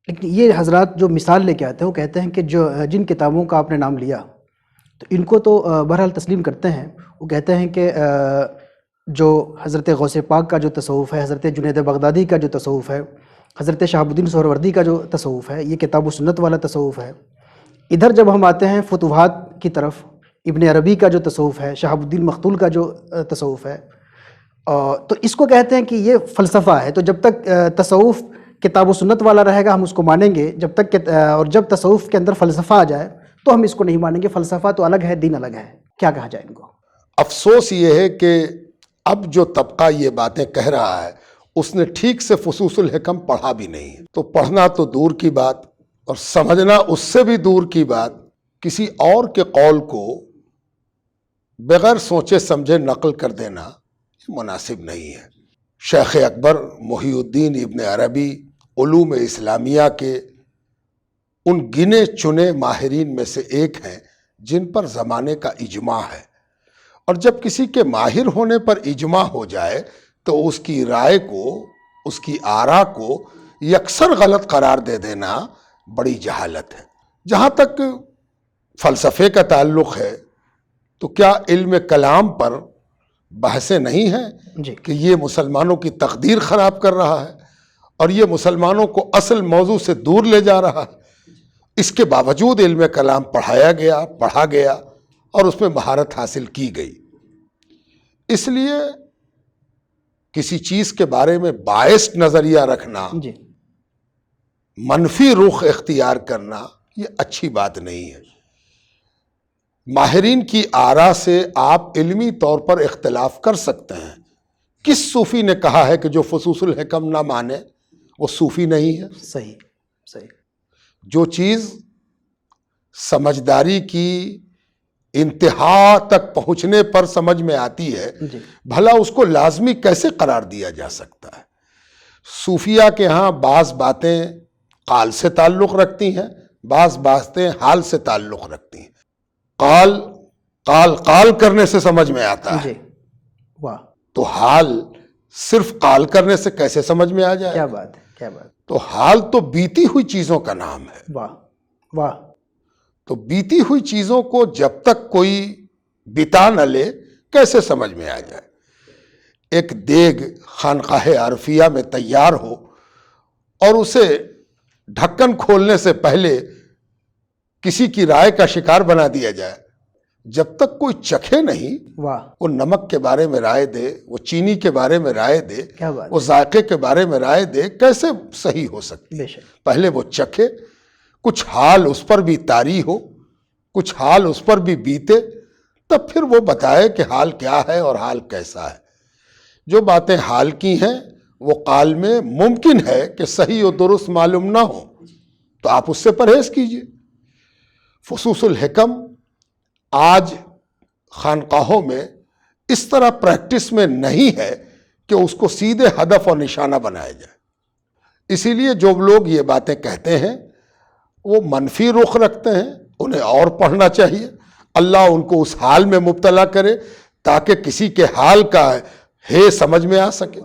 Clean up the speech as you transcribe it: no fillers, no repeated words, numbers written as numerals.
لیکن یہ حضرات جو مثال لے کے آتے ہیں وہ کہتے ہیں کہ جن کتابوں کا آپ نے نام لیا تو ان کو تو بہرحال تسلیم کرتے ہیں. وہ کہتے ہیں کہ جو حضرت غوث پاک کا جو تصوف ہے، حضرت جنید بغدادی کا جو تصوف ہے، حضرت شہاب الدین سہروردی کا جو تصوف ہے، یہ کتاب و سنت والا تصوف ہے. ادھر جب ہم آتے ہیں فتوحات کی طرف، ابن عربی کا جو تصوف ہے، شہاب الدین مختول کا جو تصوف ہے، تو اس کو کہتے ہیں کہ یہ فلسفہ ہے. تو جب تک تصوف کتاب و سنت والا رہے گا ہم اس کو مانیں گے، جب تک اور جب تصوف کے اندر فلسفہ آ جائے تو ہم اس کو نہیں مانیں گے. فلسفہ تو الگ ہے، دین الگ ہے. کیا کہا جائے ان کو؟ افسوس یہ ہے کہ اب جو طبقہ یہ باتیں کہہ رہا ہے اس نے ٹھیک سے فصوص الحکم پڑھا بھی نہیں ہے. تو پڑھنا تو دور کی بات اور سمجھنا اس سے بھی دور کی بات. کسی اور کے قول کو بغیر سوچے سمجھے نقل کر دینا مناسب نہیں ہے. شیخ اکبر محی الدین ابن عربی علوم اسلامیہ کے ان گنے چنے ماہرین میں سے ایک ہیں جن پر زمانے کا اجماع ہے. اور جب کسی کے ماہر ہونے پر اجماع ہو جائے تو اس کی رائے کو، اس کی آراء کو یکسر غلط قرار دے دینا بڑی جہالت ہے. جہاں تک فلسفے کا تعلق ہے تو کیا علم کلام پر بحثیں نہیں ہیں کہ یہ مسلمانوں کی تقدیر خراب کر رہا ہے اور یہ مسلمانوں کو اصل موضوع سے دور لے جا رہا ہے؟ اس کے باوجود علم کلام پڑھا گیا اور اس میں مہارت حاصل کی گئی. اس لیے کسی چیز کے بارے میں بائسڈ نظریہ رکھنا، منفی رخ اختیار کرنا، یہ اچھی بات نہیں ہے. ماہرین کی آراء سے آپ علمی طور پر اختلاف کر سکتے ہیں. کس صوفی نے کہا ہے کہ جو فصوص الحکم نہ مانے وہ صوفی نہیں ہے؟ صحیح. جو چیز سمجھداری کی انتہا تک پہنچنے پر سمجھ میں آتی ہے، بھلا اس کو لازمی کیسے قرار دیا جا سکتا ہے؟ صوفیہ کے ہاں بعض باتیں قال سے تعلق رکھتی ہیں، بعض باتیں حال سے تعلق رکھتی ہیں. قال کرنے سے سمجھ میں آتا ہے، تو حال صرف قال کرنے سے کیسے سمجھ میں آ جائے؟ کیا بات ہے. تو حال تو بیتی ہوئی چیزوں کا نام ہے. واہ. تو بیتی ہوئی چیزوں کو جب تک کوئی بتا نہ لے کیسے سمجھ میں آ جائے؟ ایک دیگ خانقاہ عرفیہ میں تیار ہو اور اسے ڈھکن کھولنے سے پہلے کسی کی رائے کا شکار بنا دیا جائے، جب تک کوئی چکھے نہیں وہ نمک کے بارے میں رائے دے، وہ چینی کے بارے میں رائے دے، وہ ذائقے کے بارے میں رائے دے، کیسے صحیح ہو سکتی؟ پہلے وہ چکھے، کچھ حال اس پر بھی طاری ہو، کچھ حال اس پر بھی بیتے، تب پھر وہ بتائے کہ حال کیا ہے اور حال کیسا ہے. جو باتیں حال کی ہیں وہ قال میں ممکن ہے کہ صحیح و درست معلوم نہ ہو، تو آپ اس سے پرہیز کیجئے. فصوص الحکم آج خانقاہوں میں اس طرح پریکٹس میں نہیں ہے کہ اس کو سیدھے ہدف اور نشانہ بنایا جائے. اسی لیے جو لوگ یہ باتیں کہتے ہیں وہ منفی رخ رکھتے ہیں، انہیں اور پڑھنا چاہیے. اللہ ان کو اس حال میں مبتلا کرے تاکہ کسی کے حال کا ہے سمجھ میں آ سکے.